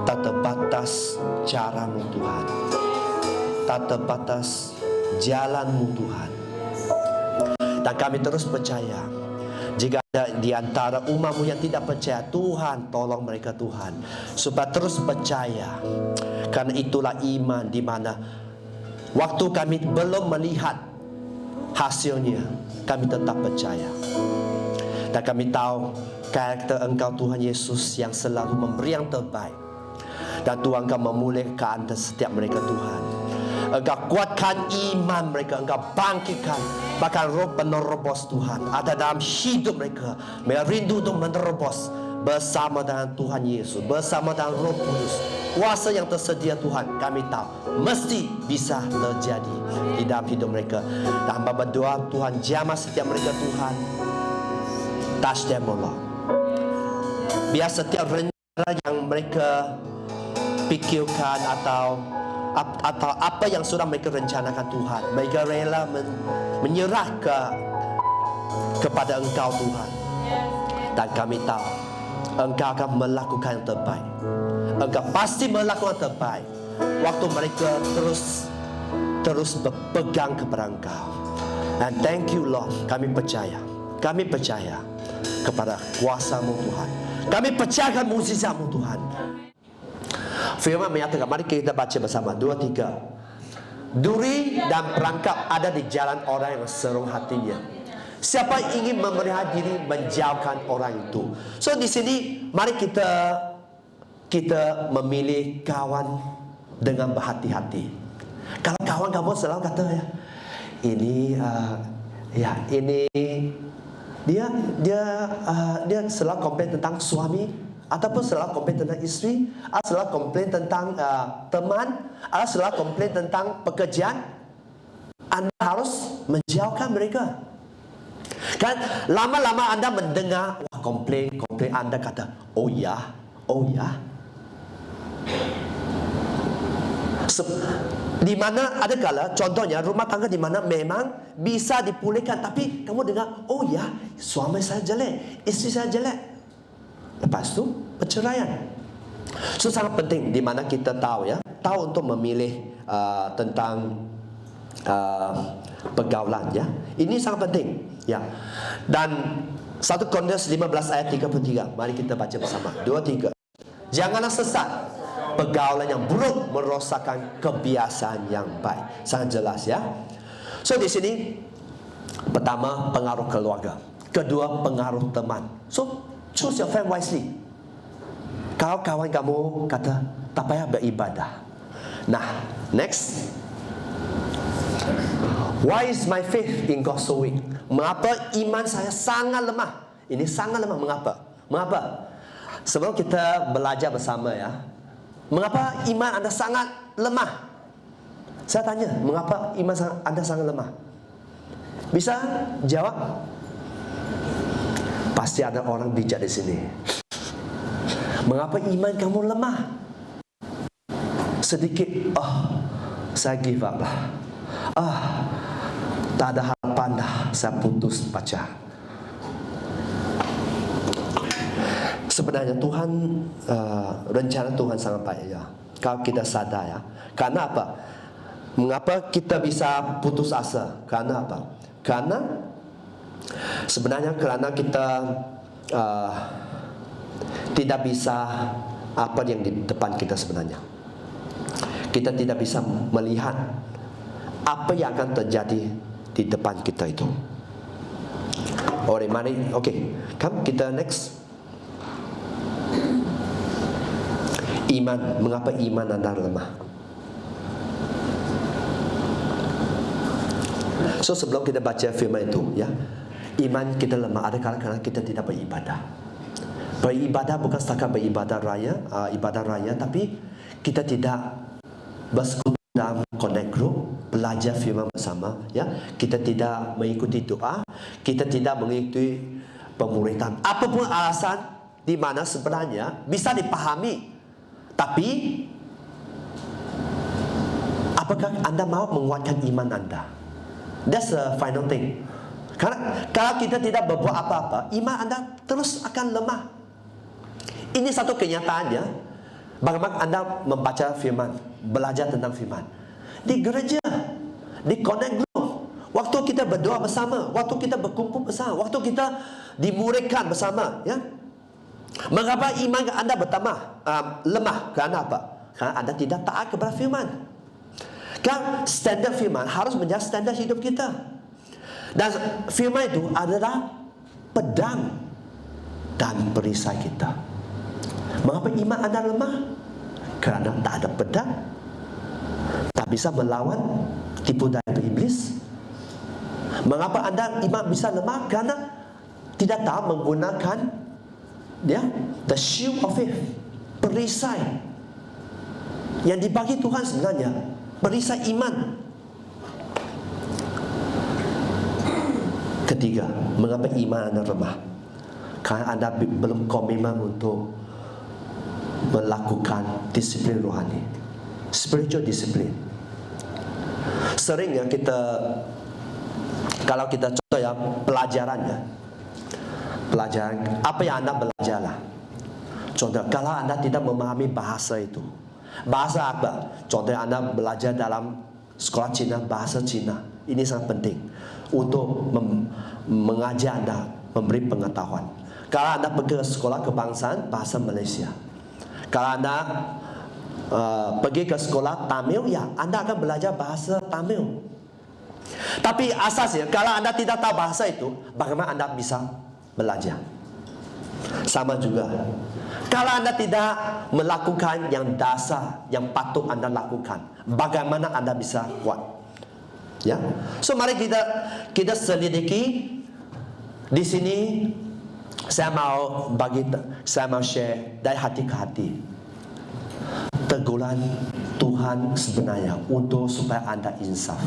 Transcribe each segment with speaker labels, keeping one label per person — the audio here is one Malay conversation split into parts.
Speaker 1: Tak terbatas caramu Tuhan, tak terbatas jalanmu Tuhan. Dan kami terus percaya, jika ada di antara umatmu yang tidak percaya, Tuhan tolong mereka Tuhan, supaya terus percaya. Karena itulah iman di mana waktu kami belum melihat hasilnya, kami tetap percaya. Dan kami tahu karakter Engkau Tuhan Yesus yang selalu memberi yang terbaik. Dan Tuhan Engkau memulihkan setiap mereka Tuhan. Engkau kuatkan iman mereka, Engkau bangkitkan bahkan roh penerobos Tuhan ada dalam hidup mereka. Mereka rindu untuk menerobos bersama dengan Tuhan Yesus, bersama dengan Roh Kudus. Kuasa yang tersedia Tuhan, kami tahu mesti bisa terjadi di dalam hidup mereka. Dan hamba berdoa Tuhan jamah setiap mereka Tuhan. Touch them Allah. Biar setiap rencana yang mereka pikirkan atau apa yang sudah mereka rencanakan Tuhan, mereka rela menyerah kepada Engkau Tuhan. Dan kami tahu Engkau akan melakukan yang terbaik. Engkau pasti melakukan yang terbaik waktu mereka terus berpegang kepada Engkau. And thank you Lord. Kami percaya kepada kuasa-Mu Tuhan. Kami percayakan mukjizat-Mu Tuhan. Firman menyatakan, mari kita baca bersama 2, 3. Duri dan perangkap ada di jalan orang yang serong hatinya. Siapa yang ingin memelihara diri menjauhkan orang itu. So di sini mari kita memilih kawan dengan berhati-hati. Kalau kawan kamu selalu kata ini dia selalu komplain tentang suami, ataupun selalu komplain tentang isteri, atau selalu komplain tentang teman, atau selalu komplain tentang pekerjaan, Anda harus menjauhkan mereka. Kan lama-lama Anda mendengar komplain, Anda kata, oh ya. Di mana ada kala contohnya rumah tangga di mana memang bisa dipulihkan, tapi kamu dengar, oh ya, suami saya jelek, isteri saya jelek. Lepas itu perceraian. So sangat penting di mana kita tahu untuk memilih tentang pergaulan ya. Ini sangat penting ya. Dan 1 Korintus 15 ayat 33. Mari kita baca bersama. 2, 3. Janganlah sesat. Pergaulan yang buruk merosakkan kebiasaan yang baik. Sangat jelas ya. So di sini pertama pengaruh keluarga, kedua pengaruh teman. So choose your friend wisely. Kalau kawan kamu kata tak payah beribadah. Nah, next. Why is my faith in God so weak? Mengapa iman saya sangat lemah? Ini sangat lemah. Mengapa? Sebelum kita belajar bersama ya. Mengapa iman Anda sangat lemah? Saya tanya, mengapa iman Anda sangat lemah? Bisa jawab? Pasti ada orang bijak di sini. Mengapa iman kamu lemah? Sedikit, saya give up lah. Tak ada harapan dah, saya putus pacar. Sebenarnya Tuhan, rencana Tuhan sangat baik ya. Kalau kita sadar ya. Karena apa? Mengapa kita bisa putus asa? Karena apa? Karena sebenarnya kita tidak bisa apa yang di depan kita sebenarnya. Kita tidak bisa melihat apa yang akan terjadi di depan kita itu. Mari, come kita next. Iman, mengapa iman Anda lemah? So sebelum kita baca firman itu ya, iman kita lemah ada karena kita tidak beribadah. Beribadah bukan setakat beribadah raya, tapi kita tidak bersekutu dalam connect group, belajar firman bersama ya. Kita tidak mengikuti doa, kita tidak mengikuti pemuritan. Apapun alasan di mana sebenarnya bisa dipahami. Tapi apakah Anda mau menguatkan iman Anda? That's the final thing. Karena kalau kita tidak berbuat apa-apa, iman Anda terus akan lemah. Ini satu kenyataan ya. Bagaimana Anda membaca firman, belajar tentang firman? Di gereja, di Connect Group. Waktu kita berdoa bersama, waktu kita berkumpul bersama, waktu kita dimuridkan bersama, ya. Mengapa iman Anda bertambah lemah? Kerana apa? Kerana Anda tidak taat kepada firman. Kan standar firman harus menjadi standar hidup kita. Dan firman itu adalah pedang dan perisai kita. Mengapa iman Anda lemah? Kerana tak ada pedang, tak bisa melawan tipu daya iblis. Mengapa Anda iman bisa lemah? Kerana tidak tahu menggunakan the shield of faith, perisai yang dibagi Tuhan sebenarnya, perisai iman. Ketiga, mengapa iman Anda lemah? Kerana Anda belum komitmen untuk melakukan disiplin rohani, spiritual discipline. Sering ya kita, kalau kita contoh ya pelajaran apa yang Anda belajar lah. Contoh, kalau Anda tidak memahami bahasa itu, bahasa apa? Contoh, Anda belajar dalam sekolah Cina, bahasa Cina. Ini sangat penting untuk mengajar Anda, memberi pengetahuan. Kalau Anda pergi ke sekolah kebangsaan, bahasa Malaysia. Kalau Anda pergi ke sekolah Tamil, ya Anda akan belajar bahasa Tamil. Tapi asasnya, kalau Anda tidak tahu bahasa itu, bagaimana Anda bisa belajar? Sama juga, kalau Anda tidak melakukan yang dasar, yang patut Anda lakukan, bagaimana Anda bisa kuat? Ya, so mari kita selidiki di sini. Saya mau share dari hati ke hati. Teguran Tuhan sebenarnya untuk supaya Anda insaf,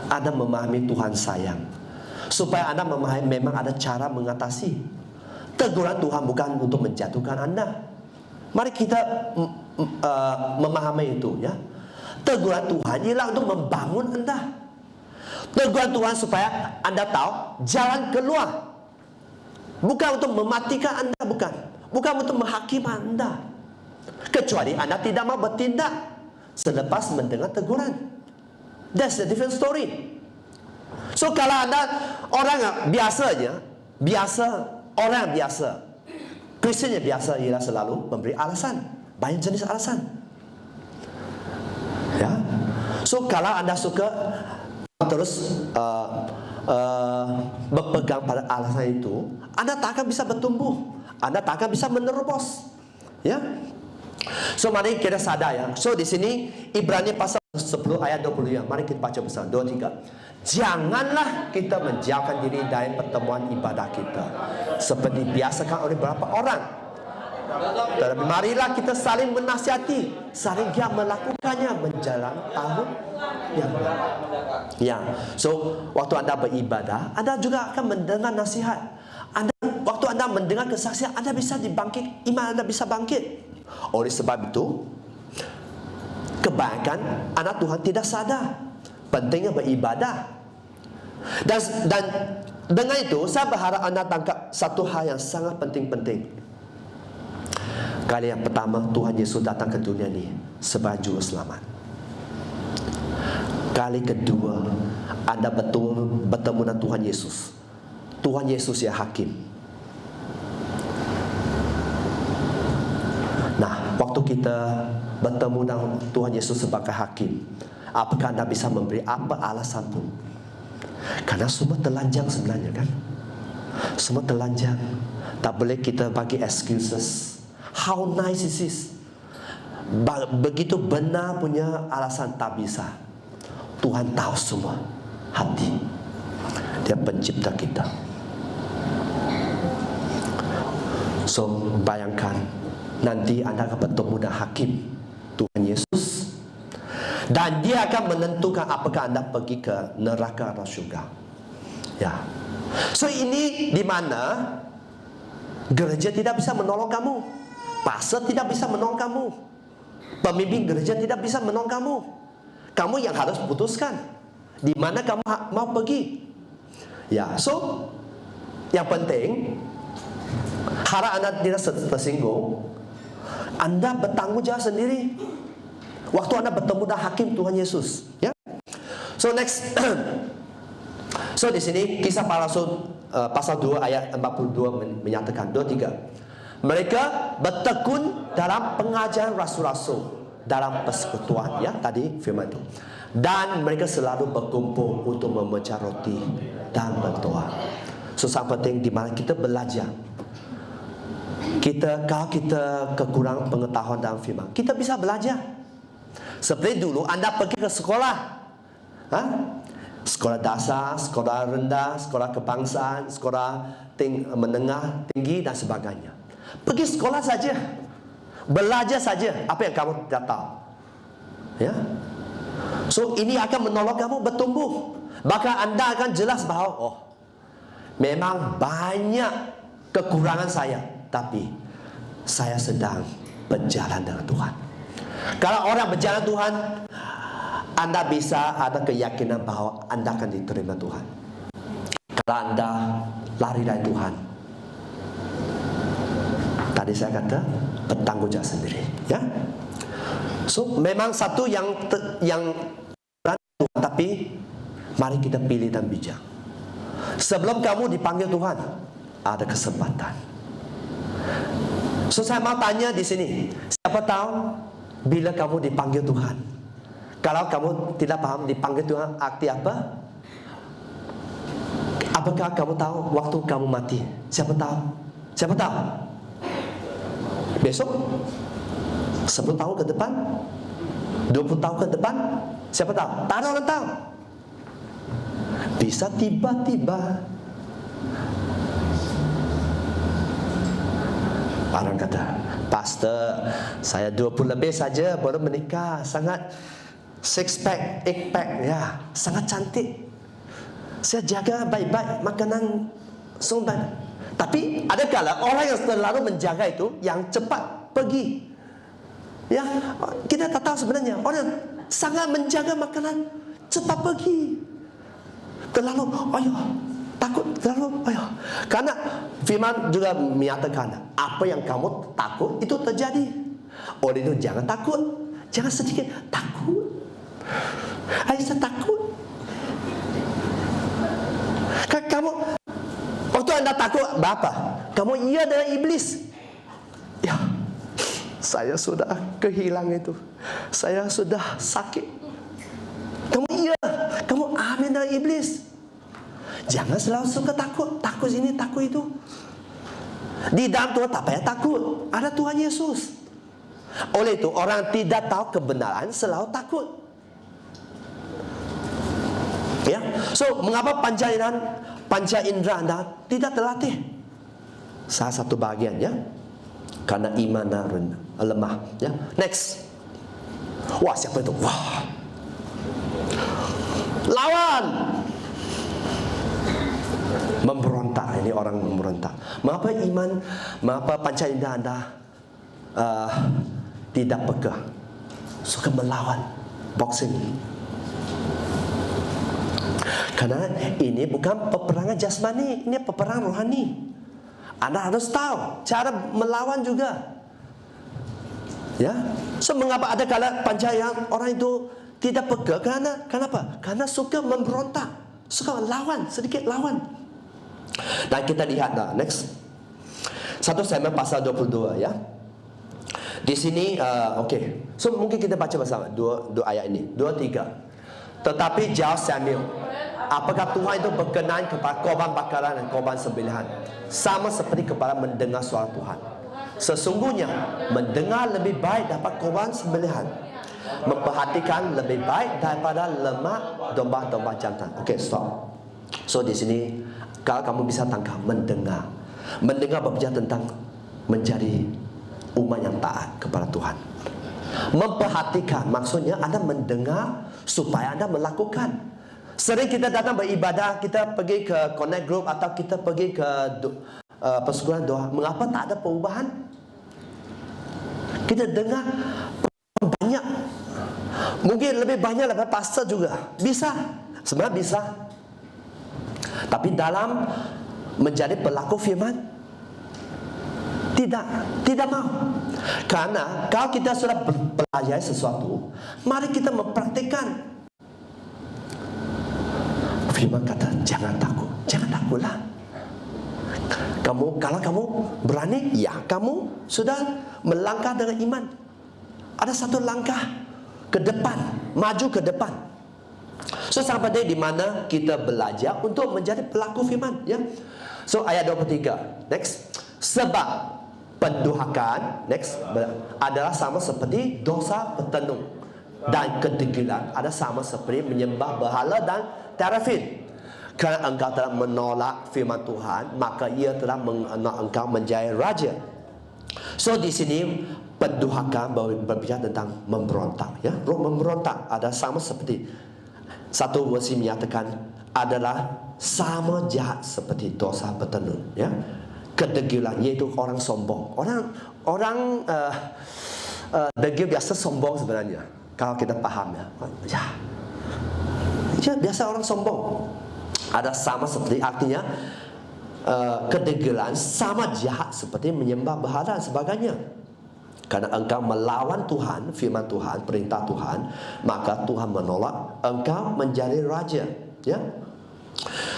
Speaker 1: Anda memahami Tuhan sayang, supaya Anda memahami memang ada cara mengatasi. Teguran Tuhan bukan untuk menjatuhkan Anda. Mari kita memahami itu, ya. Teguran Tuhan ialah untuk membangun Anda. Teguran Tuhan supaya Anda tahu jalan keluar, bukan untuk mematikan Anda, bukan untuk menghakimi Anda. Kecuali Anda tidak mau bertindak selepas mendengar teguran. That's a different story. So kalau Anda orang biasa, Kristian yang biasa ialah selalu memberi alasan, banyak jenis alasan. Ya. So kalau Anda suka terus berpegang pada alasan itu, Anda tak akan bisa bertumbuh, Anda tak akan bisa menerobos. Ya. So mari kita sadar, ya. So di sini Ibrani pasal 10 ayat 20, ya. Mari kita baca bersama 2, 3. Janganlah kita menjauhkan diri dari pertemuan ibadah kita seperti biasakan oleh beberapa orang. Tetapi marilah kita saling menasihati, saling giat melakukannya menjelang tahun yang baru. Ya, so waktu Anda beribadah, Anda juga akan mendengar nasihat. Waktu Anda mendengar kesaksian, Anda bisa dibangkit, iman Anda bisa bangkit. Oleh sebab itu, kebanyakan anak Tuhan tidak sadar pentingnya beribadah. Dan dengan itu, saya berharap Anda tangkap satu hal yang sangat penting. Kali yang pertama, Tuhan Yesus datang ke dunia ini sebagai juru selamat. Kali kedua, Anda bertemu dengan Tuhan Yesus. Tuhan Yesus yang hakim. Nah, waktu kita bertemu dengan Tuhan Yesus sebagai hakim, apakah Anda bisa memberi apa alasan pun? Karena semua telanjang sebenarnya, kan? Semua telanjang. Tak boleh kita bagi excuses. How nice is this? Begitu benar punya alasan, tak bisa. Tuhan tahu semua hati. Dia pencipta kita. So bayangkan, nanti Anda akan bertemu dengan hakim, Tuhan Yesus, dan Dia akan menentukan apakah Anda pergi ke neraka atau syurga. Ya. So ini di mana gereja tidak bisa menolong kamu, pastor tidak bisa menolong kamu, pemimpin gereja tidak bisa menolong kamu. Kamu yang harus putuskan di mana kamu mau pergi. Ya. So yang penting, harap Anda tidak tersinggung. Anda bertanggung jawab sendiri. Waktu Anda bertemu dengan hakim Tuhan Yesus, ya. So next, so di sini Kisah Para Rasul pasal 2 ayat 42 menyatakan 23. Mereka bertekun dalam pengajaran rasul-rasul, dalam persekutuan, ya, tadi firman itu. Dan mereka selalu berkumpul untuk memecah roti dan berdoa. So sangat penting di mana kita belajar. Kalau kita kekurangan pengetahuan dalam firman, kita bisa belajar. Seperti dulu Anda pergi ke sekolah, sekolah dasar, sekolah rendah, sekolah kebangsaan, sekolah menengah, tinggi dan sebagainya. Pergi sekolah saja, belajar saja apa yang kamu tidak tahu, ya. So ini akan menolong kamu bertumbuh. Maka Anda akan jelas bahawa memang banyak kekurangan saya, tapi saya sedang berjalan dengan Tuhan. Kalau orang berjalan Tuhan, Anda bisa ada keyakinan bahawa Anda akan diterima Tuhan. Kalau Anda lari dari Tuhan, tadi saya kata bertanggung jawab sendiri, ya. So memang satu yang tapi mari kita pilih dan bijak. Sebelum kamu dipanggil Tuhan, ada kesempatan. So saya mau tanya di sini, siapa tahu bila kamu dipanggil Tuhan? Kalau kamu tidak paham dipanggil Tuhan arti apa? Apakah kamu tahu waktu kamu mati? Siapa tahu? Siapa tahu? Besok? 10 tahun ke depan? 20 tahun ke depan? Siapa tahu? Tak ada orang tahu. Bisa tiba-tiba orang kata, Pastor, saya 20 lebih saja baru menikah, sangat 6 pack, 8 pack, ya, sangat cantik. Saya jaga baik-baik makanan sumber. Tapi ada kala orang yang terlalu menjaga itu yang cepat pergi. Ya, kita tak tahu sebenarnya orang sangat menjaga makanan cepat pergi. Terlalu takut, terlalu karena firman juga menyatakan apa yang kamu takut itu terjadi. Oleh itu jangan takut, jangan sedikit takut. Saya takut. Kamu waktu Anda takut berapa? Kamu iya dengan iblis. Ya, saya sudah kehilangan itu. Saya sudah sakit. Kamu iya, kamu amin dengan iblis. Jangan selalu suka takut, takut ini, takut itu. Di dalam Tuhan tak payah takut, ada Tuhan Yesus. Oleh itu orang tidak tahu kebenaran selalu takut. Ya, so mengapa panca indera Anda tidak terlatih? Salah satu bagian, ya, karena iman lemah, ya. Next. Wah, siapa itu? Wah, lawan, memberontak. Ini orang memberontak. Mengapa panca indera Anda tidak peka? Suka melawan, boxing. Karena ini bukan peperangan jasmani, ini peperangan rohani. Anda harus tahu cara melawan juga. Ya, so mengapa ada kala panca yang orang itu tidak peka? Kenapa? Karena suka memberontak, suka lawan, sedikit lawan. Dan kita lihat next. 1 Samuel pasal 22, ya. Di sini okey. So mungkin kita baca bersama dua ayat ini, 2, 3. Tetapi jawab Samuel, apakah Tuhan itu berkenan kepada korban bakaran dan korban sembelihan, sama seperti kepada mendengar suara Tuhan? Sesungguhnya mendengar lebih baik daripada korban sembelihan, memperhatikan lebih baik daripada lemak domba-domba jantan. Okey, stop. So di sini kalau kamu bisa tangkap, mendengar berbicara tentang menjadi umat yang taat kepada Tuhan. Memperhatikan maksudnya Anda mendengar supaya Anda melakukan. Sering kita datang beribadah, kita pergi ke connect group atau kita pergi ke persekutuan doa. Mengapa tak ada perubahan? Kita dengar banyak, mungkin lebih banyak daripada pastor juga. Bisa, sebenarnya bisa. Tapi dalam menjadi pelaku firman, tidak mau. Karena kalau kita sudah belajar sesuatu, mari kita mempraktikkan. Firman kata, jangan takut, jangan takutlah. Kalau kamu berani, ya kamu sudah melangkah dengan iman. Ada satu langkah ke depan, maju ke depan. So sampai di mana kita belajar untuk menjadi pelaku firman, ya. So ayat 23, next. Sebab pendurhakaan, next, adalah sama seperti dosa bertenung, dan kedegilan ada sama seperti menyembah berhala dan terafin. Kerana engkau telah menolak firman Tuhan, maka ia telah menolak engkau menjadi raja. So di sini pendurhakaan berbicara tentang memberontak, ya. Roh memberontak ada sama seperti, satu versi menyatakan adalah sama jahat seperti dosa bertenun, ya. Kedegilan, yaitu orang sombong. Orang degil biasa sombong sebenarnya. Kalau kita paham, ya biasa orang sombong. Ada sama seperti, artinya kedegilan sama jahat seperti menyembah berhala dan sebagainya. Karena engkau melawan Tuhan, firman Tuhan, perintah Tuhan, maka Tuhan menolak engkau menjadi raja, ya.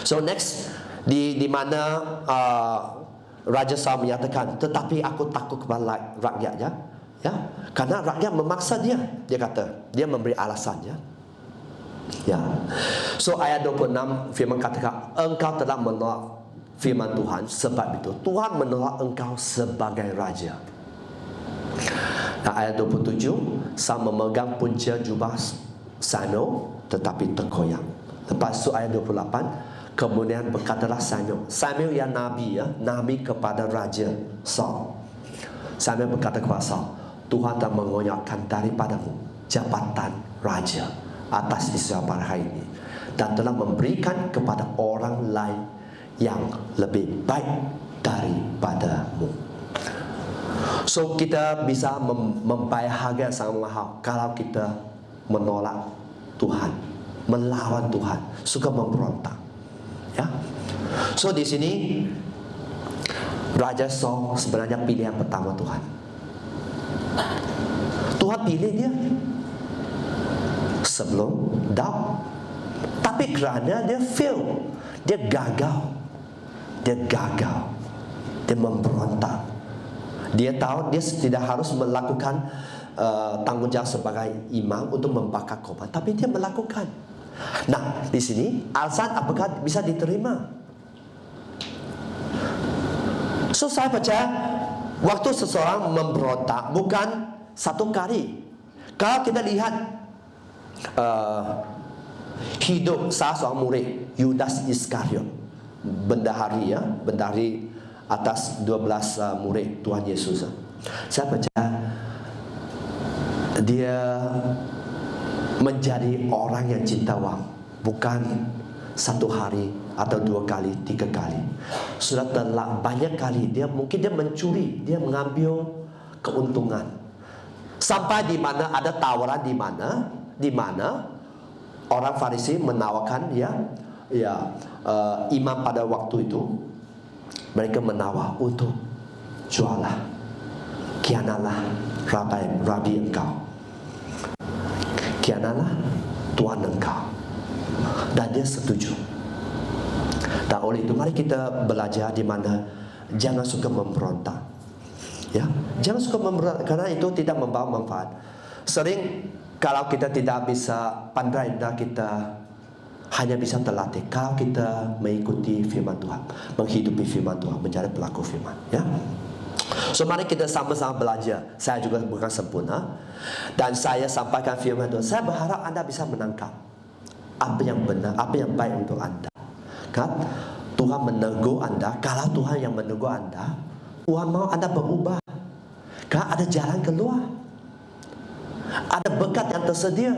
Speaker 1: So next, di mana Raja Saul menyatakan, tetapi aku takut kepada rakyat, ya. Karena rakyat memaksa dia. Dia kata, dia memberi alasan, ya. So ayat 26 firman katakan, engkau telah menolak firman Tuhan, sebab itu Tuhan menolak engkau sebagai raja. Nah, ayat 27, Saul memegang punca jubah Samuel tetapi terkoyak. Lepas itu ayat 28, kemudian berkatalah Samuel yang nabi, ya, nabi kepada Raja Saul. Samuel berkata kepada Saul, Tuhan telah mengoyakkan daripadamu jabatan raja atas Israel pada hari ini, dan telah memberikan kepada orang lain yang lebih baik daripadamu. So kita bisa membayar harga yang sangat mahal kalau kita menolak Tuhan, melawan Tuhan, suka memberontak, ya. So di sini Raja Saul sebenarnya pilihan pertama Tuhan. Tuhan pilih dia sebelum Daud, tapi kerana dia fail, dia gagal, dia memberontak. Dia tahu dia tidak harus melakukan tanggungjawab sebagai imam untuk membakar korban, tapi dia melakukan. Nah, di sini alasan apakah bisa diterima? So saya percaya waktu seseorang memberontak bukan satu kali. Kalau kita lihat hidup salah seorang murid, Yudas Iskariot, bendahari, ya, bendahari atas 12 murid Tuhan Yesus. Saya percaya dia menjadi orang yang cinta wang, bukan satu hari atau 2 kali, 3 kali. Sudah telah banyak kali mungkin dia mencuri, dia mengambil keuntungan. Sampai di mana ada tawaran, di mana orang Farisi menawarkan, imam pada waktu itu, mereka menawar untuk jualah, kianalah rabi engkau, kianalah Tuhan engkau, dan dia setuju. Dan oleh itu mari kita belajar di mana jangan suka memberontak, ya, jangan suka memberontak, karena itu tidak membawa manfaat. Sering kalau kita tidak bisa pandai, kita hanya bisa terlatih kalau kita mengikuti firman Tuhan, menghidupi firman Tuhan, menjadi pelaku firman, ya. So mari kita sama-sama belajar. Saya juga bukan sempurna, dan saya sampaikan firman Tuhan. Saya berharap anda bisa menangkap apa yang benar, apa yang baik untuk anda. Kan Tuhan menegur anda. Kalau Tuhan yang menegur anda, Tuhan mau anda berubah. Kan ada jalan keluar, ada berkat yang tersedia,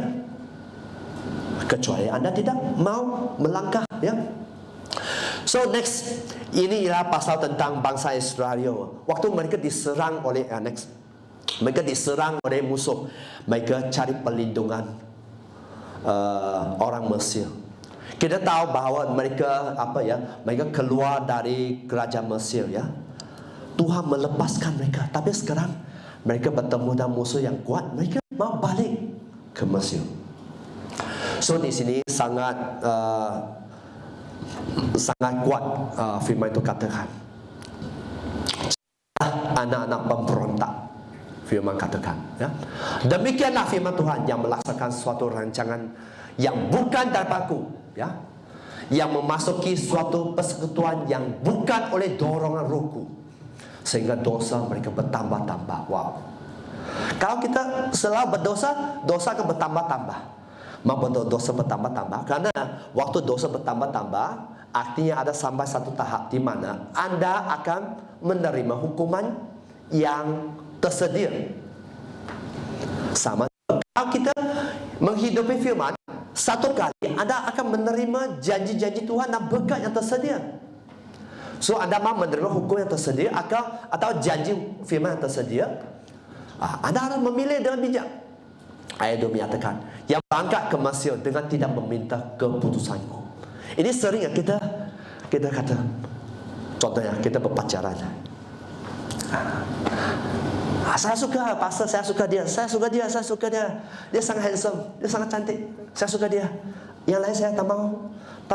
Speaker 1: kecuali anda tidak mau melangkah, ya. So next, ini ialah pasal tentang bangsa Israel. Waktu mereka diserang oleh mereka diserang oleh musuh, mereka cari perlindungan orang Mesir. Kita tahu bahawa mereka mereka keluar dari kerajaan Mesir, ya. Tuhan melepaskan mereka, tapi sekarang mereka bertemu dengan musuh yang kuat, mereka mau balik ke Mesir. So di sini sangat kuat firman itu katakan, anak-anak pemberontak, firman katakan, ya. Demikianlah firman Tuhan yang melaksanakan suatu rancangan yang bukan daripaku, ya, yang memasuki suatu persekutuan yang bukan oleh dorongan rohku, sehingga dosa mereka bertambah-tambah. Wow. Kalau kita selalu berdosa, dosa akan bertambah-tambah. Mengapa dosa bertambah-tambah? Karena waktu dosa bertambah-tambah, artinya ada sampai satu tahap di mana Anda akan menerima hukuman yang tersedia. Sama kalau kita menghidupi firman, satu kali Anda akan menerima janji-janji Tuhan dan berkat yang tersedia. So Anda mau menerima hukum yang tersedia atau janji firman yang tersedia, Anda harus memilih dengan bijak. Ayat 2 menyatakan, yang berangkat ke Mesir dengan tidak meminta keputusanku. Ini sering ya kita kata, contohnya kita berpacaran. Saya suka pastor, saya suka dia, dia sangat handsome, dia sangat cantik, saya suka dia. Yang lain saya tak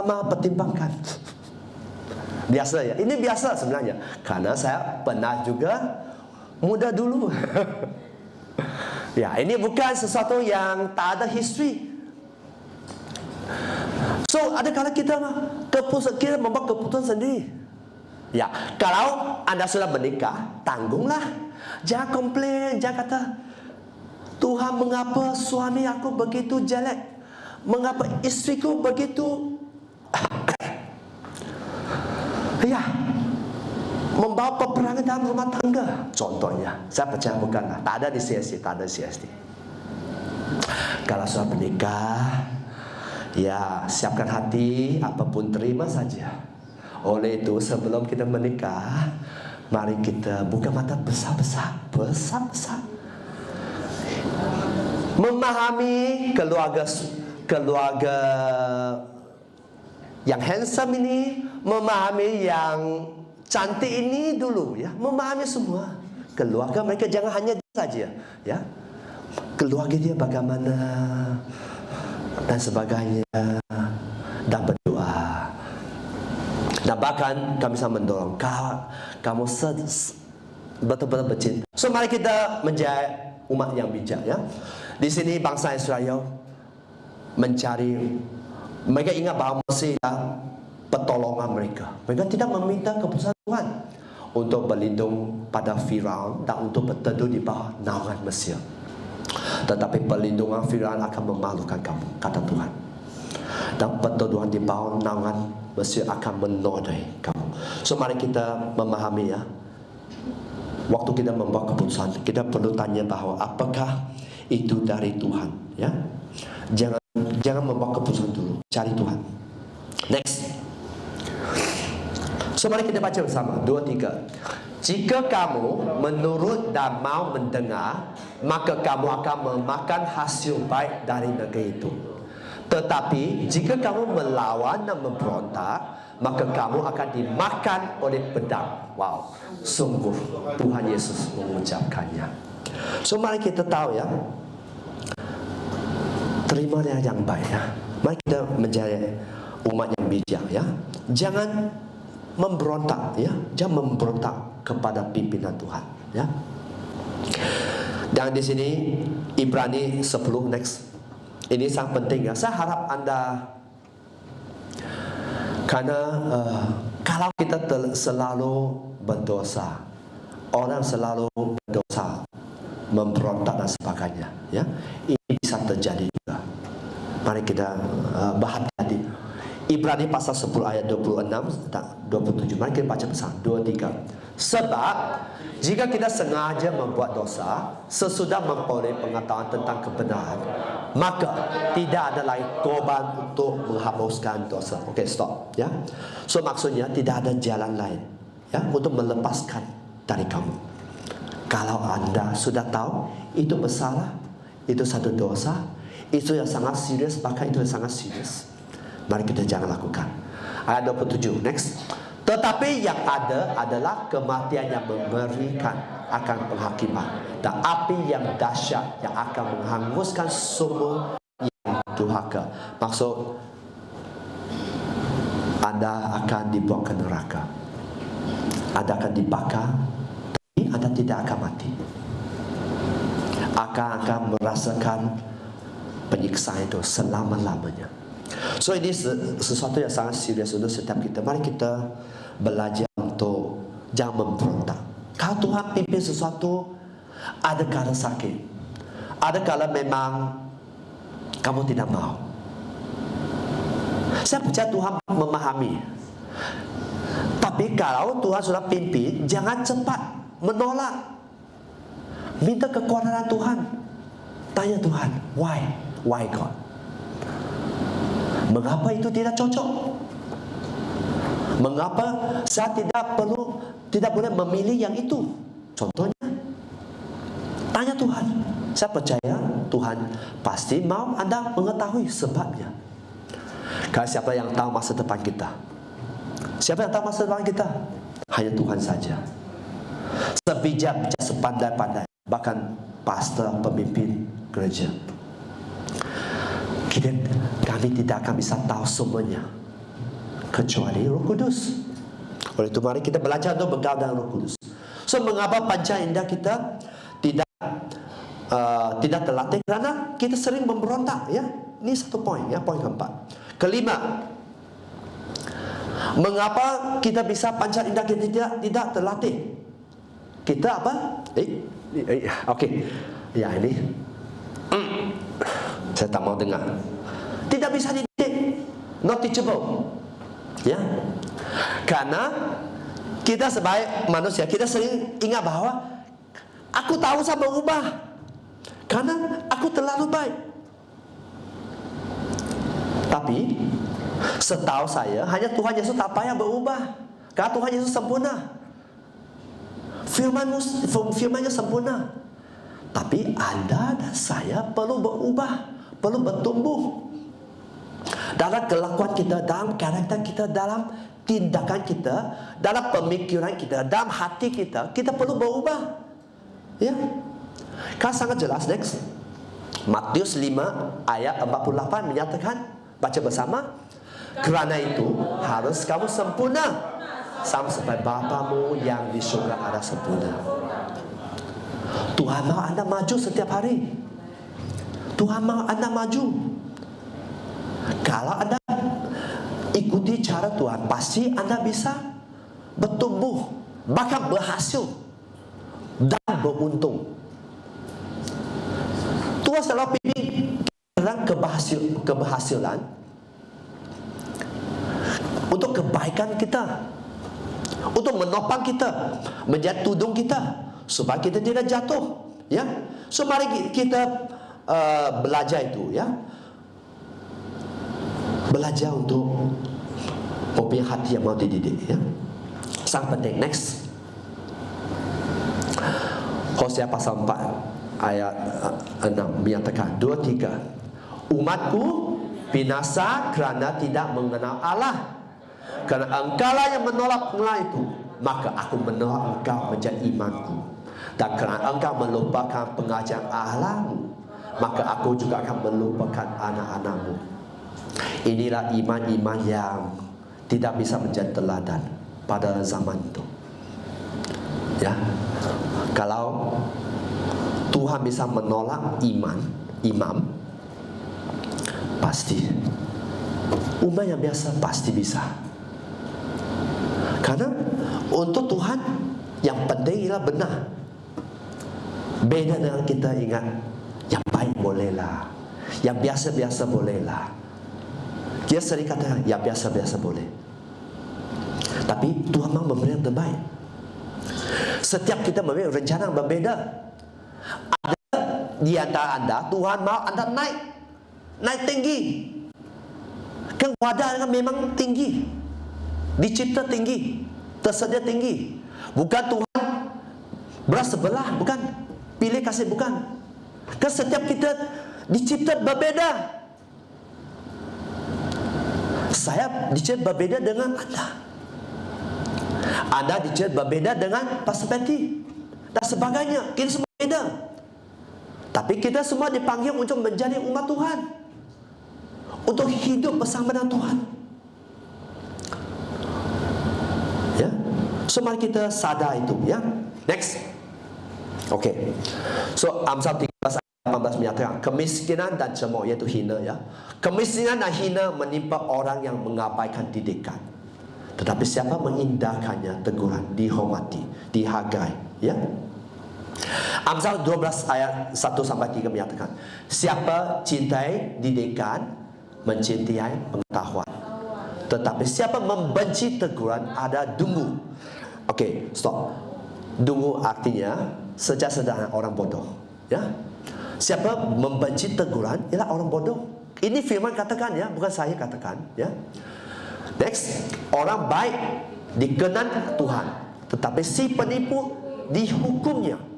Speaker 1: mau pertimbangkan. Biasa ya, ini biasa sebenarnya, karena saya pernah juga muda dulu. Ya, ini bukan sesuatu yang tak ada history. So ada kala kita membuat keputusan sendiri. Ya, kalau Anda sudah menikah, tanggunglah. Jangan komplain, jangan kata, Tuhan, mengapa suami aku begitu jelek? Mengapa istriku begitu ya, membawa peperangan dalam rumah tangga. Contohnya, saya percaya bukanlah, tak ada di CSD. Kalau sudah menikah, ya siapkan hati, apapun terima saja. Oleh itu, sebelum kita menikah, mari kita buka mata besar-besar. Memahami keluarga yang handsome ini, memahami yang cantik ini dulu, ya. Memahami semua keluarga mereka, jangan hanya dia saja, ya. Keluarga dia bagaimana dan sebagainya, dan berdoa. Dan bahkan kami bisa mendorong kamu betul-betul bercinta. So mari kita menjadi umat yang bijak, ya. Di sini bangsa Israel mencari, mereka ingat bahawa Mesir pertolongan mereka. Mereka tidak meminta keputusan Tuhan untuk berlindung pada Firaun dan untuk berteduh di bawah naungan Mesir. Tetapi perlindungan Firaun akan memalukan kamu, kata Tuhan. Dan perteduhan di bawah naungan Mesir akan menodai kamu. So mari kita memahami, ya. Waktu kita membuat keputusan, kita perlu tanya bahawa apakah itu dari Tuhan, ya. Jangan membuat keputusan dulu, cari Tuhan. Next. So mari kita baca bersama 2-3. Jika kamu menurut dan mau mendengar, maka kamu akan memakan hasil baik dari negeri itu. Tetapi jika kamu melawan dan memberontak, maka kamu akan dimakan oleh pedang. Wow, sungguh Tuhan Yesus mengucapkannya. So mari kita tahu, ya, terima yang baik, ya. Mari kita menjadi umat yang bijak, ya. Jangan memberontak, ya. Jangan memberontak kepada pimpinan Tuhan, ya. Dan di sini Ibrani 10 next. Ini sangat penting, ya. Saya harap Anda, karena kalau kita selalu berdosa, orang selalu berdosa, memberontak dan sebagainya, ya, ini bisa terjadi juga. Mari kita berhati-hati. Ibrani pasal 10 ayat 26 dan 27. Mari kita baca bersama 2-3. Sebab jika kita sengaja membuat dosa sesudah memperoleh pengetahuan tentang kebenaran, maka tidak ada lagi korban untuk menghapuskan dosa. Okey, stop, ya. So maksudnya tidak ada jalan lain, ya, untuk melepaskan dari kamu. Kalau Anda sudah tahu itu bersalah, itu satu dosa, itu yang sangat serius, bahkan itu yang sangat serius, mari kita jangan lakukan. Ayat 27 next. Tetapi yang ada adalah kematian yang mengerikan akan penghakiman, dan api yang dahsyat yang akan menghanguskan semua yang durhaka. Maksud, Anda akan dibawa ke neraka, Anda akan dibakar, tapi Anda tidak akan mati. Akan merasakan penyiksaan itu selama-lamanya. So ini sesuatu yang sangat serius untuk setiap kita. Mari kita belajar untuk jangan memberontak. Kalau Tuhan pimpin sesuatu, ada kala sakit, ada kala memang kamu tidak mau. Saya percaya Tuhan memahami. Tapi kalau Tuhan sudah pimpin, jangan cepat menolak. Minta kekuatan Tuhan. Tanya Tuhan, why? Why God? Mengapa itu tidak cocok? Mengapa saya tidak boleh memilih yang itu? Contohnya, tanya Tuhan. Saya percaya Tuhan pasti mau Anda mengetahui sebabnya. Kalau siapa yang tahu masa depan kita? Siapa yang tahu masa depan kita? Hanya Tuhan saja. Sebijak-bijak, sepandai-pandai, bahkan pastor, pemimpin gereja, kami tidak akan bisa tahu semuanya kecuali Roh Kudus. Oleh itu mari kita belajar untuk bergaul dengan Roh Kudus. So mengapa panca indah kita tidak terlatih? Karena kita sering memberontak, ya. Ini satu poin, ya, poin keempat. Kelima, mengapa kita bisa panca indah kita tidak terlatih? Kita apa? Oke. Ya ini. Saya tak mau dengar. Tidak bisa dididik, not teachable. Ya. Karena kita sebagai manusia, kita sering ingat bahwa aku tahu saya berubah karena aku terlalu baik. Tapi setahu saya hanya Tuhan Yesus tak payah berubah, karena Tuhan Yesus sempurna. Firman-Nya sempurna. Tapi Anda dan saya perlu berubah, perlu bertumbuh dalam kelakuan kita, dalam karakter kita, dalam tindakan kita, dalam pemikiran kita, dalam hati kita. Kita perlu berubah, ya. Kan sangat jelas. Next, Matius 5 ayat 48 menyatakan, baca bersama, kerana itu harus kamu sempurna sama seperti Bapamu yang di surga ada sempurna. Tuhan mau Anda maju setiap hari. Tuhan mau Anda maju. Kalau Anda ikuti cara Tuhan, pasti Anda bisa bertumbuh, bahkan berhasil dan beruntung. Tuhan selalu pilih dalam keberhasilan untuk kebaikan kita, untuk menopang kita, menjadi tudung kita, supaya kita tidak jatuh, ya. So mari kita belajar itu, ya. Belajar untuk mempunyai hati yang mau dididik, ya. Sangat penting. Next, Hosea pasal 4 ayat 6 menyatakan 2-3, umatku binasa kerana tidak mengenal Allah. Kerana engkaulah yang menolak pengenalan itu, maka aku menolak engkau menjadi imanku. Dan kerana engkau melupakan pengajaran Allahmu, maka aku juga akan melupakan anak-anakmu. Inilah iman-iman yang tidak bisa menjadi teladan pada zaman itu, ya. Kalau Tuhan bisa menolak imam, pasti umat yang biasa pasti bisa. Karena untuk Tuhan yang penting ialah benar. Beda dengan kita ingat yang baik bolehlah, yang biasa-biasa bolehlah. Dia sering kata yang biasa-biasa boleh. Tapi Tuhan mahu memberi yang terbaik. Setiap kita memiliki rencana yang berbeda. Ada di antara Anda, Tuhan mahu Anda naik tinggi. Kan wadah memang tinggi, dicipta tinggi, tersedia tinggi. Bukan Tuhan beras sebelah, bukan. Pilih kasih, bukan. Kan setiap kita dicipta berbeda. Saya dicipta berbeda dengan Anda. Anda dicela berbeza dengan perspektif dan sebagainya. Kita semua beda. Tapi kita semua dipanggil untuk menjadi umat Tuhan, untuk hidup bersama dengan Tuhan. Ya, so mari kita sadar itu. Ya, next. Okay. So Amsal 13 ayat 18 menyatakan kemiskinan dan cemooh, iaitu hina. Ya, kemiskinan dan hina menimpa orang yang mengabaikan didikan. Tetapi siapa mengindahkannya, teguran, dihormati, dihargai. Ya. Amsal 12 ayat 1-3 menyatakan siapa cintai didikan, mencintai pengetahuan. Tetapi siapa membenci teguran, ada dungu. Okey, stop. Dungu artinya secara sederhana orang bodoh. Ya. Siapa membenci teguran ialah orang bodoh. Ini firman katakan, ya, bukan saya katakan. Ya. Next, orang baik dikenan Tuhan, tetapi si penipu dihukumnya.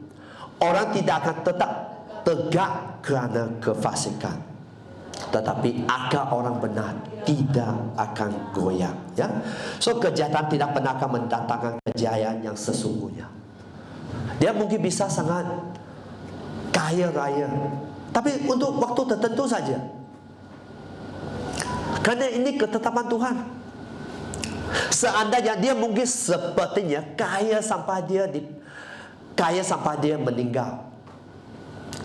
Speaker 1: Orang tidak akan tetap tegak kerana kefasikan, tetapi akal orang benar tidak akan goyang. Ya, so kejahatan tidak pernah akan mendatangkan kejayaan yang sesungguhnya. Dia mungkin bisa sangat kaya raya, tapi untuk waktu tertentu saja. Kerana ini ketetapan Tuhan. Seandainya dia mungkin sepertinya kaya sampai dia meninggal,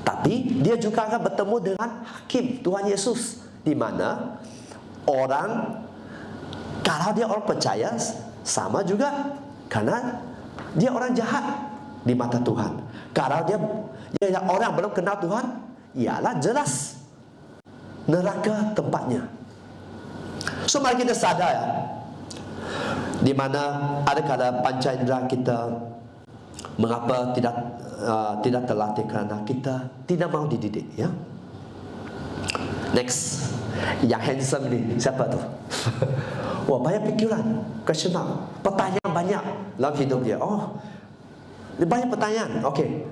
Speaker 1: tapi dia juga akan bertemu dengan hakim Tuhan Yesus, di mana orang, kalau dia orang percaya, sama juga, karena dia orang jahat di mata Tuhan. Kalau dia orang belum kenal Tuhan, ialah jelas neraka tempatnya. So mari kita sadar, ya, di mana ada kala panca indera kita mengapa tidak terlatih, kerana kita tidak mau dididik. Ya. Next, yang handsome ni siapa tu? Wah, banyak pikiran, question mark, pertanyaan banyak dalam hidup dia. Oh, banyak pertanyaan. Okey.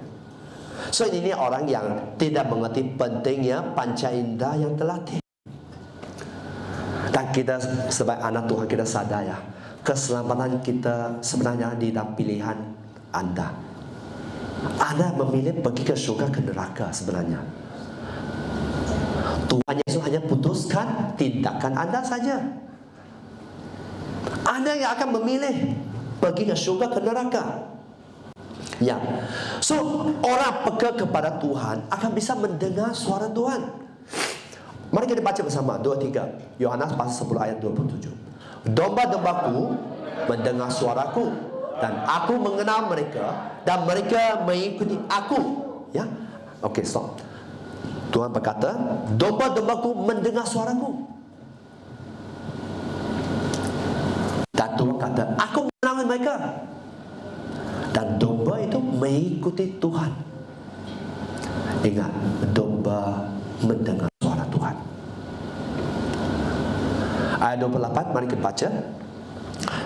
Speaker 1: So ini orang yang tidak mengerti pentingnya panca indera yang terlatih. Dan kita sebagai anak Tuhan, kita sadar, ya, keselamatan kita sebenarnya di dalam pilihan anda. Anda memilih pergi ke syurga ke neraka sebenarnya. Tuhan Yesus hanya putuskan tindakan anda saja. Anda yang akan memilih pergi ke syurga ke neraka. Ya. So orang peka kepada Tuhan akan bisa mendengar suara Tuhan. Mari kita baca bersama 2-3 Yohanes pasal 10 ayat 27. Domba-dombaku mendengar suaraku, dan aku mengenal mereka, dan mereka mengikuti aku. Ya, okey, stop. Tuhan berkata, domba-dombaku mendengar suaraku. Dan Tuhan kata, aku mengenal mereka, dan domba itu mengikuti Tuhan. Ingat, domba mendengar suara Tuhan. Ayat 28, mari kita baca.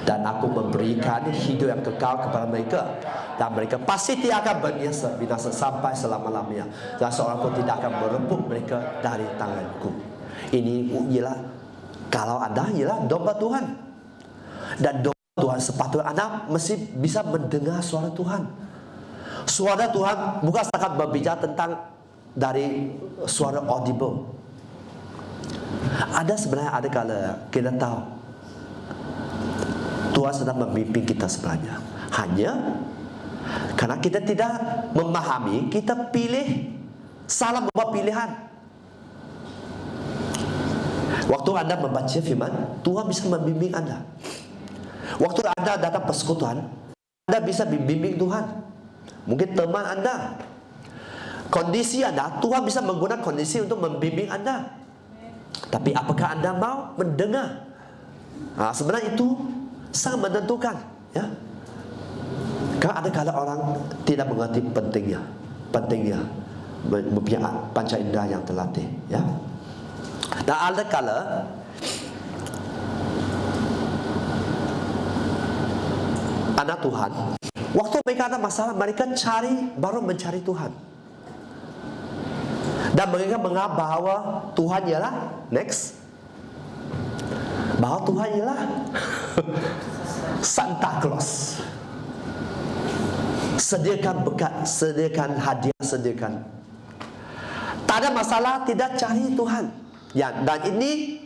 Speaker 1: Dan aku memberikan hidup yang kekal kepada mereka, dan mereka pasti tidak akan binasa sampai selama-lamanya, dan seorang pun tidak akan merebut mereka dari tanganku. Ini ialah, kalau anda ialah domba Tuhan, dan domba Tuhan sepatutnya anda mesti bisa mendengar suara Tuhan. Suara Tuhan bukan setakat berbicara tentang dari suara audible. Ada sebenarnya, ada kala kita tahu Tuhan sedang membimbing kita sebenarnya. Hanya karena kita tidak memahami, kita pilih salah membuat pilihan. Waktu anda membaca firman, Tuhan bisa membimbing anda. Waktu anda datang persekutuan, anda bisa membimbing Tuhan. Mungkin teman anda, kondisi anda, Tuhan bisa menggunakan kondisi untuk membimbing anda. Tapi apakah anda mau mendengar? Sebenarnya itu sangat menentukan. Ya, karena ada kala orang tidak mengerti pentingnya mempunyai panca indera yang terlatih. Ya, dan ada kala anak Tuhan, waktu mereka ada masalah, mereka baru mencari Tuhan, dan mereka menganggap bahawa Tuhan ialah bahwa Tuhan ialah Santa Claus. Sediakan berkat, sediakan hadiah, sediakan. Tak ada masalah, tidak cari Tuhan. Ya, dan ini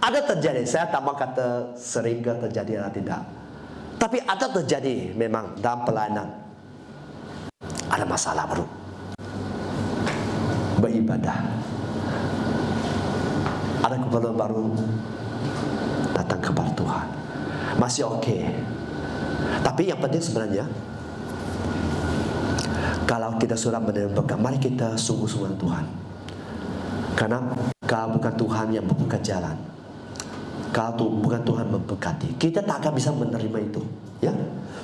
Speaker 1: ada terjadi. Saya tak mau kata sering terjadi atau tidak. Tapi ada terjadi memang dalam pelayanan. Ada masalah baru. Beribadah. Ada keperluan baru. Datang kepada Tuhan. Masih okey. Tapi yang penting sebenarnya, kalau kita sudah menerima berkat, mari kita sungguh-sungguh Tuhan. Karena kalau bukan Tuhan yang membuka jalan, kalau bukan Tuhan memberkati, kita tak akan bisa menerima itu. Ya,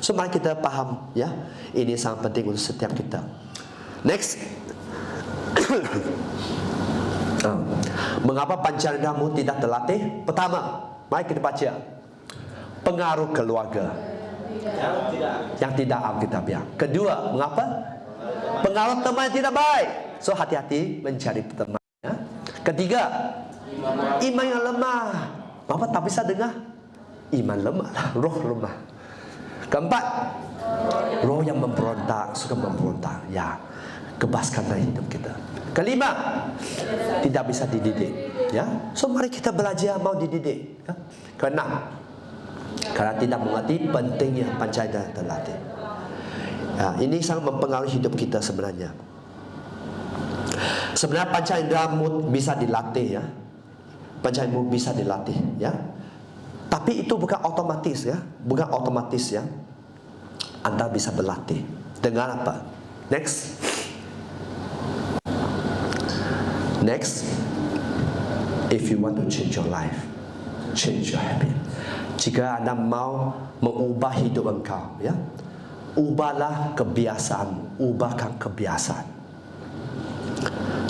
Speaker 1: so mari kita paham. Ya, ini sangat penting untuk setiap kita. Next. Mengapa pancarandamu tidak terlatih? Pertama, mari kita baca. Pengaruh keluarga yang tidak Alkitabiah. Kedua, mengapa? Pengaruh teman yang tidak baik. So hati-hati mencari teman. Ya. Ketiga, iman yang lemah. Bapak tak bisa dengar? Iman lemah, roh lemah. Keempat, roh yang memberontak, suka memberontak. Ya, kebaskanlah hidup kita. Kelima, tidak bisa dididik. Ya, so mari kita belajar mau dididik. Ya. Keenam, karena tidak mengerti pentingnya pancadera terlatih. Ya, ini sangat mempengaruhi hidup kita sebenarnya. Sebenarnya pancadera bisa dilatih, ya. Pancadera bisa dilatih, ya. Tapi itu bukan otomatis, ya. Bukan otomatis, ya. Anda bisa berlatih. Dengan apa? Next. Next. If you want to change your life, change your habit. Jika Anda mau mengubah hidup engkau, ya, ubahlah kebiasaan, ubahkan kebiasaan.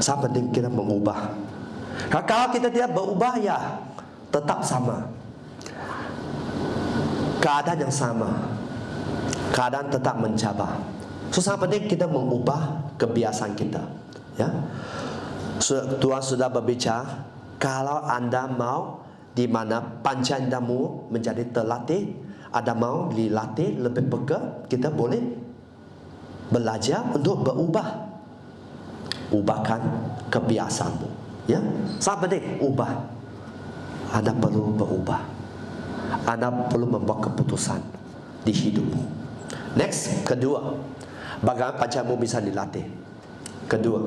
Speaker 1: Sangat penting kita mengubah. Kalau kita tidak berubah, ya tetap sama. Keadaan yang sama, keadaan tetap mencabar. So sangat penting kita mengubah kebiasaan kita. Ya, Tuhan sudah berbicara, kalau Anda mau di mana pancarandamu menjadi terlatih, Anda mau dilatih lebih peka, kita boleh belajar untuk berubah. Ubahkan kebiasaanmu. Ya, sangat penting ubah. Anda perlu berubah. Anda perlu membuat keputusan di hidupmu. Next, kedua, bagaimana pancarandamu bisa dilatih? Kedua,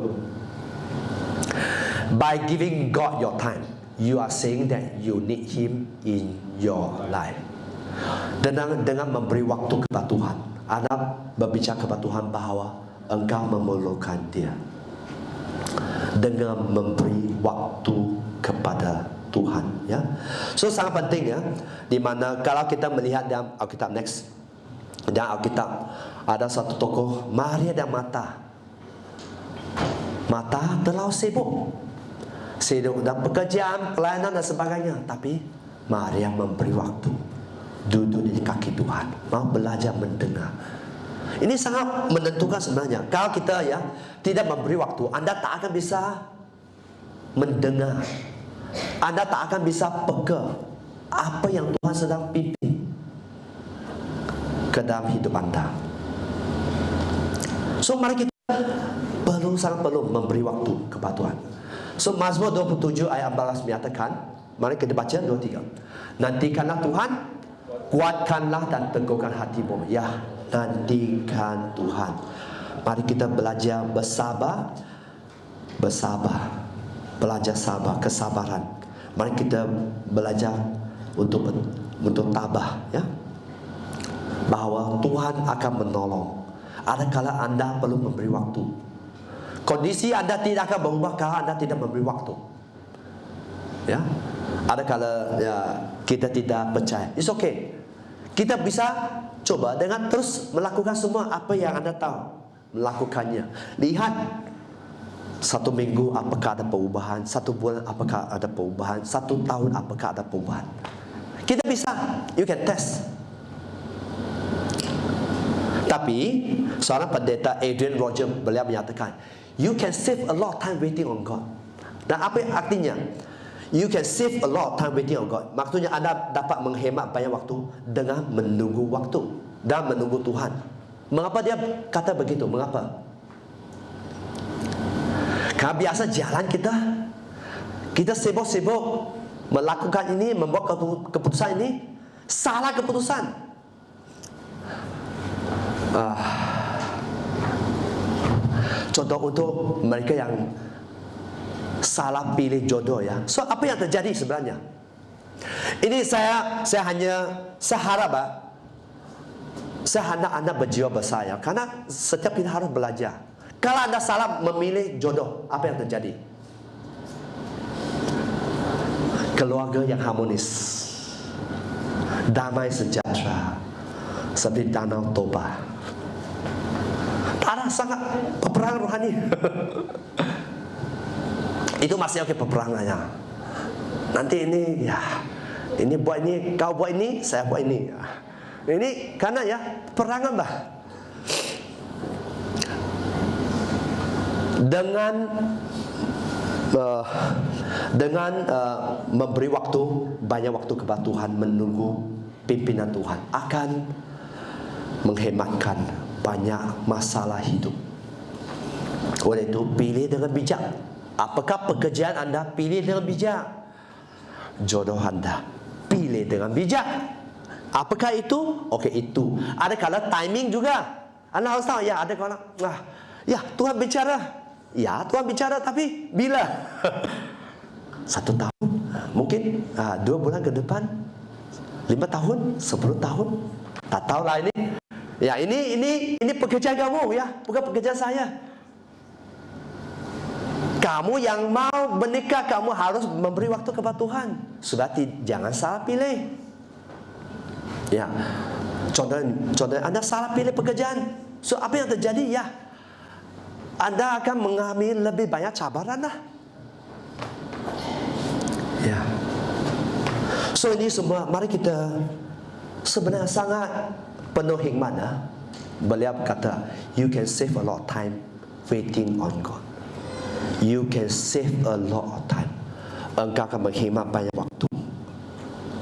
Speaker 1: by giving God your time, you are saying that you need Him in your life. Dengan memberi waktu kepada Tuhan, Anda berbicara kepada Tuhan bahawa engkau memerlukan Dia. Dengan memberi waktu kepada Tuhan, ya. So sangat penting, ya. Di mana kalau kita melihat dalam Alkitab, next, dalam Alkitab ada satu tokoh, Maria dan Martha. Martha terlalu sibuk dalam pekerjaan, pelayanan dan sebagainya. Tapi Maria memberi waktu, duduk di kaki Tuhan, mau belajar mendengar. Ini sangat menentukan sebenarnya. Kalau kita, ya, tidak memberi waktu, Anda tak akan bisa mendengar. Anda tak akan bisa peka apa yang Tuhan sedang pimpin ke dalam hidup Anda. So mari kita sangat perlu memberi waktu kepada Tuhan. So Mazmur 27 ayat 14 menyatakan, mari kita baca 23. Nantikanlah Tuhan, kuatkanlah dan teguhkan hatimu. Ya, nantikan Tuhan. Mari kita belajar bersabar. Belajar sabar, kesabaran. Mari kita belajar untuk tabah, ya. Bahawa Tuhan akan menolong. Ada kala Anda perlu memberi waktu. Kondisi Anda tidak akan berubah kalau Anda tidak memberi waktu. Ya. Ada kala, ya, kita tidak percaya. It's okay. Kita bisa coba dengan terus melakukan semua apa yang Anda tahu, melakukannya. Lihat 1 minggu apakah ada perubahan, 1 bulan apakah ada perubahan, 1 tahun apakah ada perubahan. Kita bisa, you can test. Tapi seorang pendeta Adrian Roger, beliau menyatakan, you can save a lot of time waiting on God. Dan apa artinya? You can save a lot of time waiting on God. Maksudnya anda dapat menghemat banyak waktu dengan menunggu waktu dan menunggu Tuhan. Mengapa dia kata begitu? Mengapa? Karena biasa jalan kita sibuk-sibuk melakukan ini, membuat keputusan ini, salah keputusan. Contoh untuk mereka yang salah pilih jodoh ya. So apa yang terjadi sebenarnya? Ini saya harap saya hendak anda berjiwa besar ya. Karena setiap kita harus belajar. Kalau anda salah memilih jodoh, apa yang terjadi? Keluarga yang harmonis, damai sejahtera, seperti danau Toba. Ada sangat peperangan rohani. Itu masih oke peperangannya. Nanti ini ya, ini buat ini, kau buat ini, saya buat ini. Ini karena ya peperangan bah. Dengan memberi waktu, banyak waktu kepada Tuhan, menunggu pimpinan Tuhan, akan menghematkan banyak masalah hidup. Oleh itu pilih dengan bijak. Apakah pekerjaan anda? Pilih dengan bijak. Jodoh anda? Pilih dengan bijak. Apakah itu? Okey, itu. Ada kala timing juga. Anda harus tahu ya, ada kala ya Tuhan bicara. Ya Tuhan bicara, tapi bila? 1 tahun, mungkin 2 bulan ke depan, 5 tahun, 10 tahun, tak tahulah ini. Ya ini pekerjaan kamu ya, bukan pekerjaan saya. Kamu yang mau menikah, kamu harus memberi waktu kepada Tuhan. Sudah, jangan salah pilih. Ya, contoh anda salah pilih pekerjaan. So apa yang terjadi ya? Anda akan mengalami lebih banyak cabaran lah. Ya. So ini semua, mari kita sebenarnya sangat penuh hikmat ya. Beliau berkata, you can save a lot of time waiting on God. You can save a lot of time. Engkau akan menghemat banyak waktu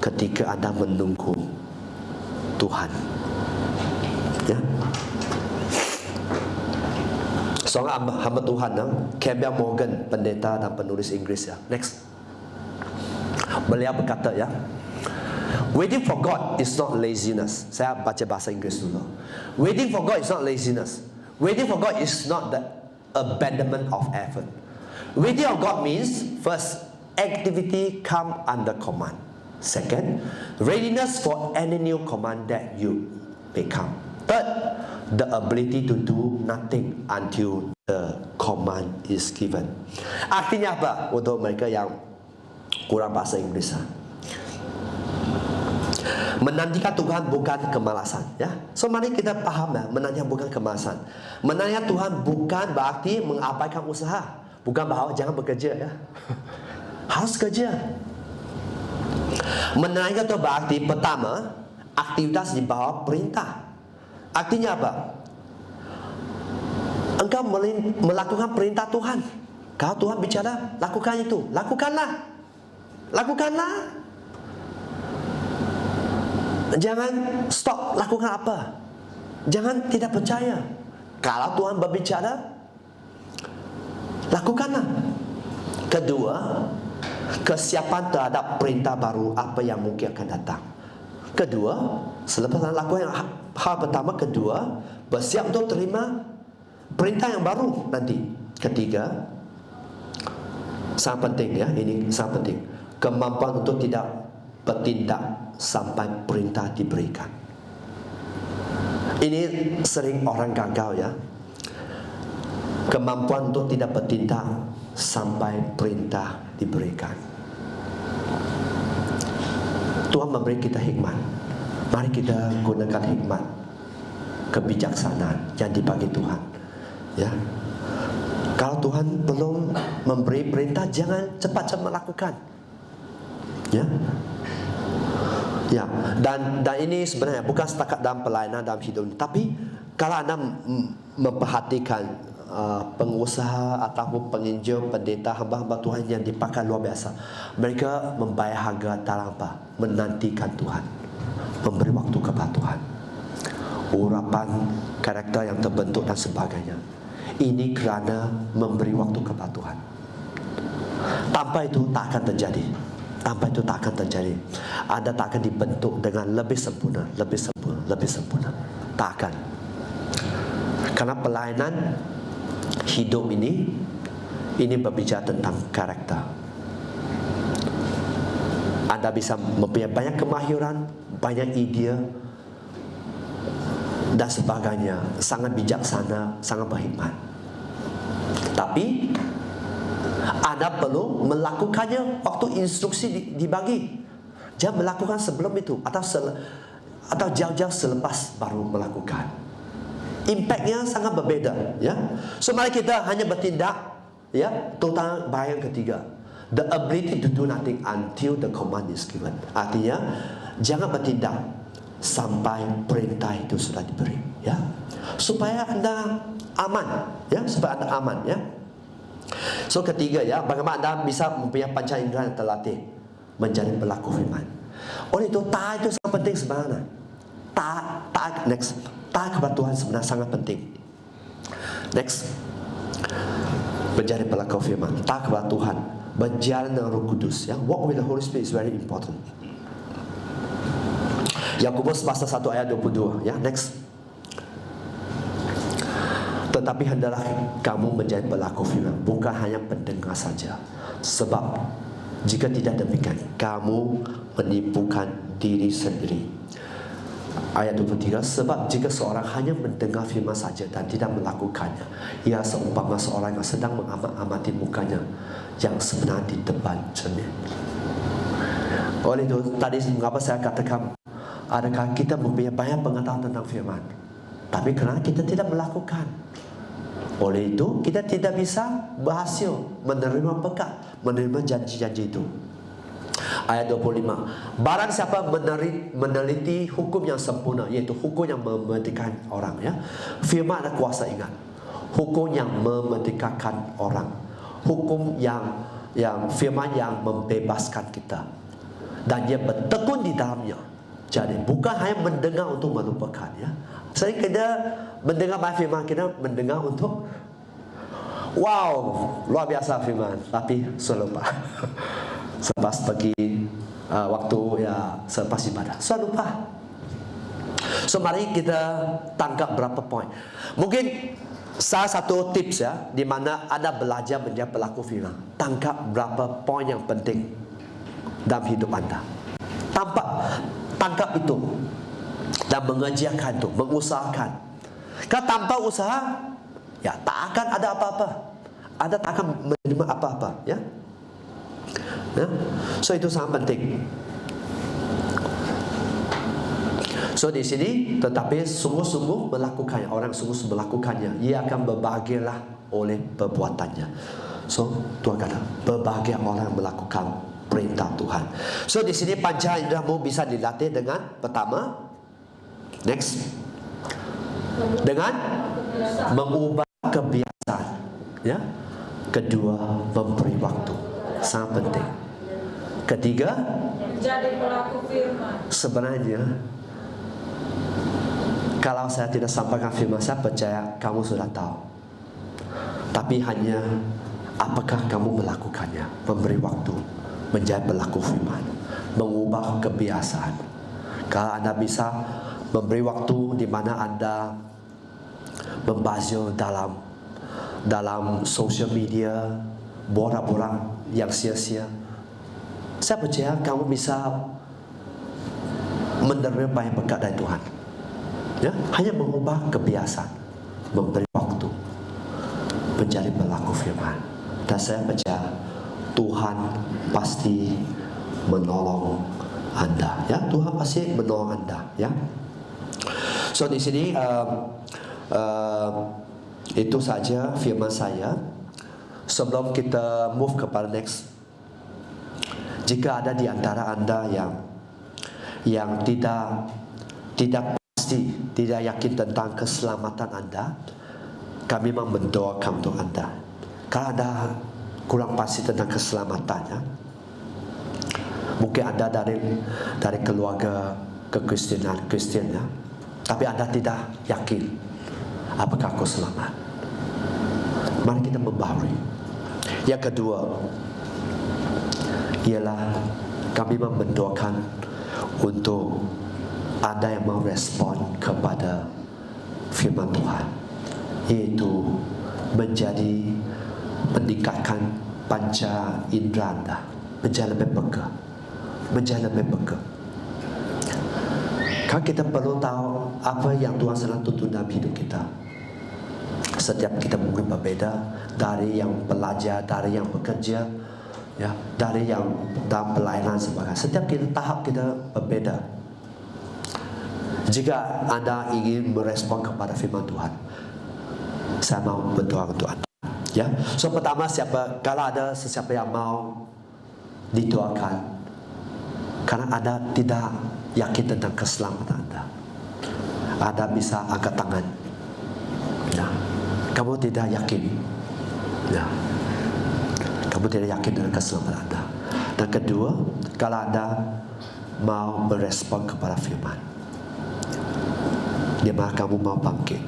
Speaker 1: ketika anda menunggu Tuhan. Ya. Seorang hamba Tuhan, Campbell Morgan, pendeta dan penulis Inggris ya. Next. Beliau berkata ya, waiting for God is not laziness. Saya baca bahasa Inggris dulu. Waiting for God is not laziness. Waiting for God is not the abandonment of effort. Waiting on God means, first, activity come under command. Second, readiness for any new command that you may come. Third, the ability to do nothing until the command is given. Artinya apa untuk mereka yang kurang bahasa Inggris? Menantikan Tuhan bukan kemalasan ya. So mari kita paham ya, menantikan bukan kemalasan. Menantikan Tuhan bukan berarti mengabaikan usaha. Bukan bahawa jangan bekerja ya. Harus kerja. Menantikan Tuhan berarti pertama, aktivitas di bawah perintah. Artinya apa? Engkau melakukan perintah Tuhan. Kalau Tuhan bicara, lakukan itu. Lakukanlah. Lakukanlah. Jangan stop lakukan apa. Jangan tidak percaya. Kalau Tuhan berbicara, lakukanlah. Kedua, kesiapan terhadap perintah baru apa yang mungkin akan datang. Kedua, selepas lakukan hal pertama, kedua, bersiap untuk terima perintah yang baru nanti. Ketiga, sangat penting ya, ini sangat penting, kemampuan untuk tidak bertindak sampai perintah diberikan. Ini sering orang gagal ya. Kemampuan untuk tidak bertindak sampai perintah diberikan. Tuhan memberi kita hikmat. Mari kita gunakan hikmat, kebijaksanaan yang dibagi Tuhan. Ya. Kalau Tuhan belum memberi perintah, jangan cepat-cepat melakukan. Ya. Ya, dan ini sebenarnya bukan setakat dalam pelayanan dalam hidup, tapi kalau anda memperhatikan pengusaha ataupun penginjil, pendeta, hamba-hamba Tuhan yang dipakai luar biasa. Mereka membayar harga dalam apa? Menantikan Tuhan, memberi waktu kepada Tuhan, urapan karakter yang terbentuk dan sebagainya. Ini kerana memberi waktu kepada Tuhan. Tanpa itu tak akan terjadi. Tanpa itu tak akan terjadi. Anda tak akan dibentuk dengan lebih sempurna, lebih sempurna, lebih sempurna. Tak akan. Karena pelayanan hidup ini berbicara tentang karakter. Anda bisa mempunyai banyak kemahiran, banyak idea dan sebagainya, sangat bijaksana, sangat berhikmat. Tapi Anda perlu melakukannya waktu instruksi dibagi. Jangan melakukan sebelum itu atau jauh-jauh selepas baru melakukan. Impactnya sangat berbeza, ya. So mari kita hanya bertindak, ya, tentang bahagian ketiga, the ability to do nothing until the command is given. Artinya jangan bertindak sampai perintah itu sudah diberi, ya, supaya Anda aman, ya, supaya Anda aman, ya. So ketiga, ya, bagaimana Anda bisa mempunyai panca indera yang terlatih menjadi pelaku firman. Oleh itu taat itu sangat penting sebenarnya. Taat kepada Tuhan sebenarnya sangat penting. Next, menjadi pelaku firman, taat kepada Tuhan, berjalan dengan Roh Kudus, ya. Walk with the Holy Spirit is very important. Yakobus pasal 1 ayat 22, ya. Next. Tetapi hendaklah kamu menjadi pelaku firman, bukan hanya pendengar saja. Sebab jika tidak demikian, kamu menipukan diri sendiri. Ayat 23, sebab jika seorang hanya mendengar firman saja dan tidak melakukannya, ia seumpama seorang yang sedang mengamati mukanya yang sebenarnya di depan cermin. Oleh itu, tadi mengapa saya katakan, adakah kita mempunyai banyak pengetahuan tentang firman, tapi kerana kita tidak melakukan, oleh itu kita tidak bisa berhasil menerima berkat, menerima janji-janji itu. Ayat 25, barang siapa meneliti hukum yang sempurna, iaitu hukum yang memerdekakan orang, ya. Firman ada kuasa, ingat. Hukum yang memerdekakan orang, hukum yang firman yang membebaskan kita, dan dia bertekun di dalamnya. Jadi bukan hanya mendengar untuk melupakan, ya. Sering kita mendengar banyak firman, kita mendengar untuk wow, luar biasa firman, tapi lupa. Selepas pergi waktu, ya, selepas ibadah, saya lupa. So mari kita tangkap berapa poin. Mungkin salah satu tips, ya, di mana Anda belajar menjadi pelaku firman, tangkap berapa poin yang penting dalam hidup Anda. Tangkap itu dan mengerjakan itu, mengusahakan. Kalau tanpa usaha, ya, tak akan ada apa-apa. Anda tak akan menerima apa-apa, ya. Ya? So itu sangat penting. So di sini, tetapi sungguh-sungguh melakukannya, orang sungguh-sungguh melakukannya, ia akan berbahagialah oleh perbuatannya. So Tuhan kata, berbahagia orang yang melakukan perintah Tuhan. So di sini panca inderamu bisa dilatih dengan pertama, next, dengan mengubah kebiasaan, ya. Kedua, memberi waktu, sangat penting. Ketiga,
Speaker 2: menjadi pelaku firman.
Speaker 1: Sebenarnya kalau saya tidak sampaikan firman, saya percaya kamu sudah tahu. Tapi hanya apakah kamu melakukannya, memberi waktu, menjadi pelaku firman, mengubah kebiasaan. Kalau Anda bisa memberi waktu di mana Anda membazir dalam sosial media, borak-borak yang sia-sia, saya percaya kamu bisa menerima banyak berkat dari Tuhan, ya. Hanya mengubah kebiasaan, memberi waktu, menjadi pelaku firman. Dan saya percaya Tuhan pasti menolong Anda, ya. Tuhan pasti menolong Anda, ya. So di sini itu saja firman saya. Sebelum kita move kepada next, jika ada di antara Anda yang tidak pasti, tidak yakin tentang keselamatan Anda, kami memang mendoakan untuk anda. Kalau anda kurang pasti tentang keselamatannya, mungkin anda dari keluarga Kristian ya, tapi anda tidak yakin apakah kau selamat. Mari kita membaharui. Yang kedua ialah kami mendoakan untuk anda yang mau respon kepada firman Tuhan, yaitu meningkatkan panca indera anda menjadi lebih peka. Kan kita perlu tahu apa yang Tuhan sedang tuntut dalam hidup kita. Setiap kita mungkin berbeda, dari yang belajar, dari yang bekerja, ya, dari yang dalam pelayanan sebagainya. Setiap tahap kita berbeda. Jika anda ingin merespon kepada firman Tuhan, saya mau berdoa untuk anda. Ya, so pertama kalau ada sesiapa yang mau didoakan, karena anda tidak yakin tentang keselamatan anda bisa angkat tangan. Ya, kamu tidak yakin. Ya, kamu tidak yakin dengan keselamatan anda. Dan kedua, kalau anda mau merespon kepada firman, di mana kamu mau bangkit,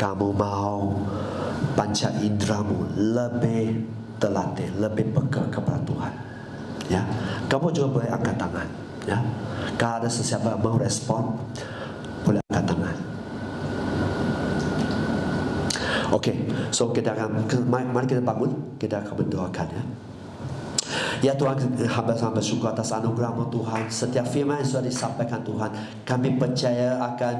Speaker 1: kamu mau panca inderamu lebih terlatih, lebih peka kepada Tuhan, ya, kamu juga boleh angkat tangan. Ya, kalau ada sesiapa mau respon, boleh angkat tangan. Okey, so mari kita bangun, kita akan mendoakan ya. Ya Tuhan, hamba syukur atas anugerah-Mu Tuhan. Setiap firman yang sudah disampaikan Tuhan, kami percaya akan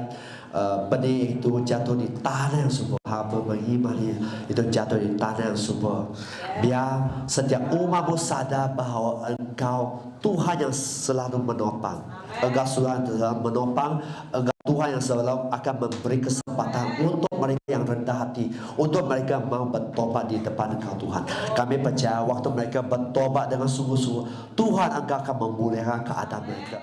Speaker 1: benih itu jatuh di tanah yang subur. Hamba mengimani itu jatuh di tanah yang subur. Biar setiap umat-Mu sadar bahawa Engkau Tuhan yang selalu menopang. Engkau selalu menopang. Engkau Tuhan yang selalu akan memberi kesempatan untuk mereka yang rendah hati, untuk mereka mau bertobat di depan Engkau Tuhan. Kami percaya waktu mereka bertobat dengan sungguh-sungguh, Tuhan Engkau akan memulihkan keadaan mereka.